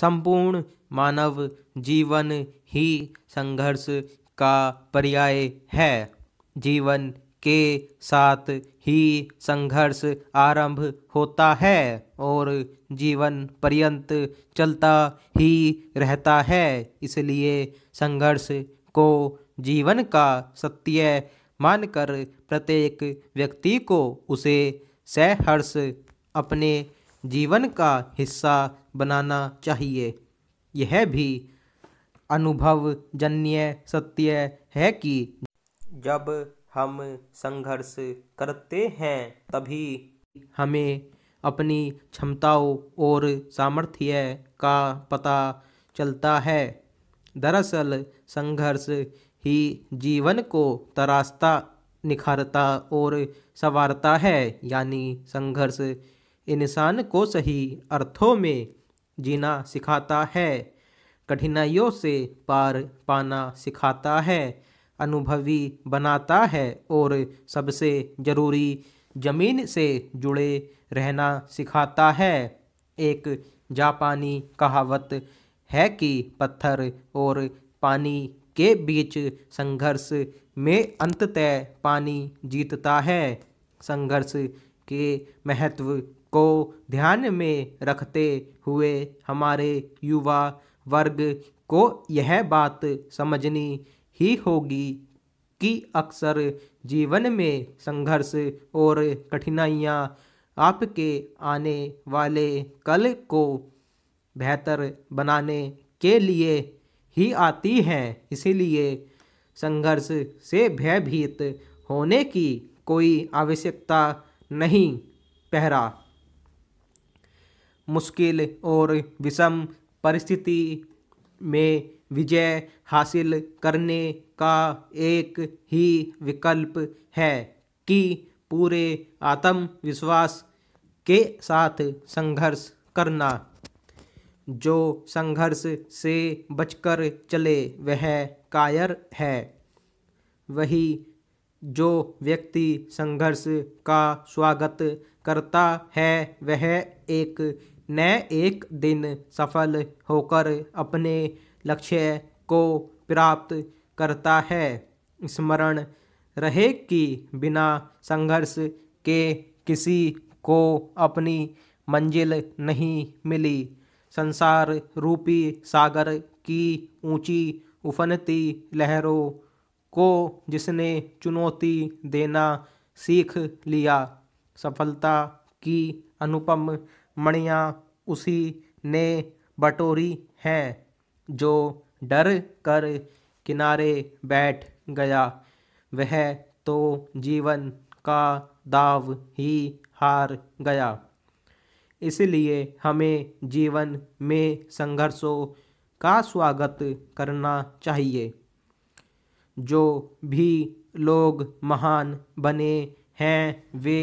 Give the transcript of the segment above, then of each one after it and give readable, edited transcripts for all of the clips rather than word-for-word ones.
संपूर्ण मानव जीवन ही संघर्ष का पर्याय है। जीवन के साथ ही संघर्ष आरंभ होता है और जीवन पर्यंत चलता ही रहता है। इसलिए संघर्ष को जीवन का सत्य मानकर प्रत्येक व्यक्ति को उसे सहर्ष अपने जीवन का हिस्सा बनाना चाहिए। यह भी अनुभवजन्य सत्य है कि जब हम संघर्ष करते हैं तभी हमें अपनी क्षमताओं और सामर्थ्य का पता चलता है। दरअसल संघर्ष ही जीवन को तराशता, निखारता और संवारता है। यानी संघर्ष इंसान को सही अर्थों में जीना सिखाता है, कठिनाइयों से पार पाना सिखाता है, अनुभवी बनाता है और सबसे जरूरी जमीन से जुड़े रहना सिखाता है। एक जापानी कहावत है कि पत्थर और पानी के बीच संघर्ष में अंततः पानी जीतता है। संघर्ष के महत्व को ध्यान में रखते हुए हमारे युवा वर्ग को यह बात समझनी ही होगी कि अक्सर जीवन में संघर्ष और कठिनाइयाँ आपके आने वाले कल को बेहतर बनाने के लिए ही आती हैं। इसीलिए संघर्ष से भयभीत होने की कोई आवश्यकता नहीं। पहला, मुश्किल और विषम परिस्थिति में विजय हासिल करने का एक ही विकल्प है कि पूरे आत्मविश्वास के साथ संघर्ष करना। जो संघर्ष से बचकर चले वह कायर है। वही जो व्यक्ति संघर्ष का स्वागत करता है वह एक न एक दिन सफल होकर अपने लक्ष्य को प्राप्त करता है। स्मरण रहे कि बिना संघर्ष के किसी को अपनी मंजिल नहीं मिली। संसार रूपी सागर की ऊंची उफनती लहरों को जिसने चुनौती देना सीख लिया, सफलता की अनुपम मणियाँ उसी ने बटोरी हैं। जो डर कर किनारे बैठ गया वह तो जीवन का दाव ही हार गया। इसलिए हमें जीवन में संघर्षों का स्वागत करना चाहिए। जो भी लोग महान बने हैं वे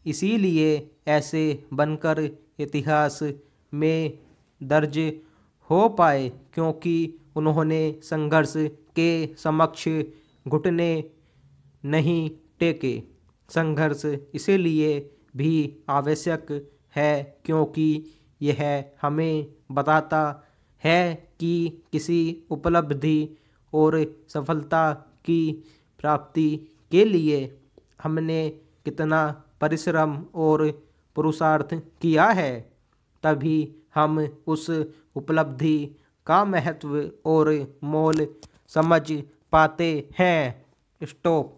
इसीलिए ऐसे बनकर इतिहास में दर्ज हो पाए क्योंकि उन्होंने संघर्ष के समक्ष घुटने नहीं टेके। संघर्ष इसीलिए भी आवश्यक है क्योंकि यह हमें बताता है कि किसी उपलब्धि और सफलता की प्राप्ति के लिए हमने कितना परिश्रम और पुरुषार्थ किया है। तभी हम उस उपलब्धि का महत्व और मोल समझ पाते हैं। स्टॉप।